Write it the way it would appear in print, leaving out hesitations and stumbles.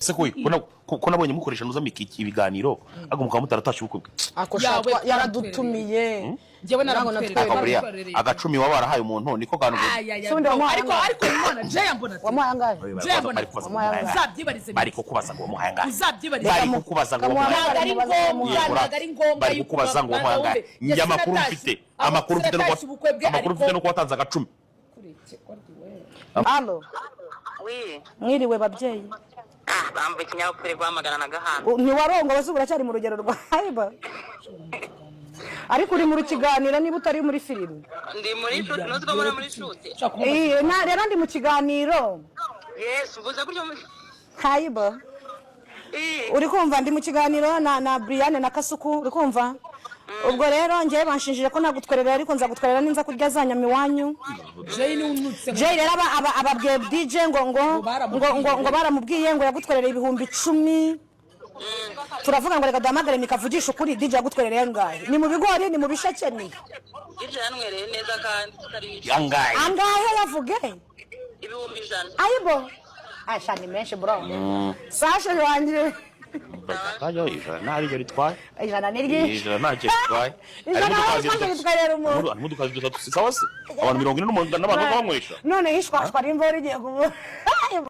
se ko nabonye mukoresha nuza mikiki ibiganiro agumuka mutaratasha ubukwe akoshaka yaradutumiye jewe naragutwerera agacumi wabarahaye umuntu niko kantu ariko imana je yambona wamuhangaje je yambona uzabyibarize bari kukubaza ngo wamuhangaje uzabyibarize bari kukubaza ngo ari ngombwa bari kukubaza ngo wamuhangaje njya amakuru mfite no kwatanza agacumi Allo Oui. mwiriwe babyeyi Bambe kinyabupfere guhamagara na gahanga. ntiwarongo basubira cyari mu rugero rwa haiba ariko uri mu kiganiro niba utari muri filime Ndi muri shoot nuziko muri shoot. rero ndi mu kiganiro Yes, uvuze kuryo muri haiba uri kumva ndi mu kiganiro na Brian na Kasuku uri kumva ubwo rero ngiye banshinjije ko nagutwerera ariko nzagutwerera ninza kurya zanyama iwanyu Jay rero ababwiye DJ ngo baramubwiye ngo yagutwerera ibihumbi 10 turavuga ngo reka duhamagare mikavugisha ukuri DJ yagutwerera yangahe ni mu bigori ni mu bisheke ni DJ yanwereye neza kandi tutari angahe yavuge ibihumbi 100 ayibo ashani menshi bro sasha wanjye Kajo ijana nari ritwaye ijana nirye ijana ntacyo ritwaye ari mudukazi dutatu sawa se abantu 40 n'abantu bamwesha none hishwa twari imvura igiye kuba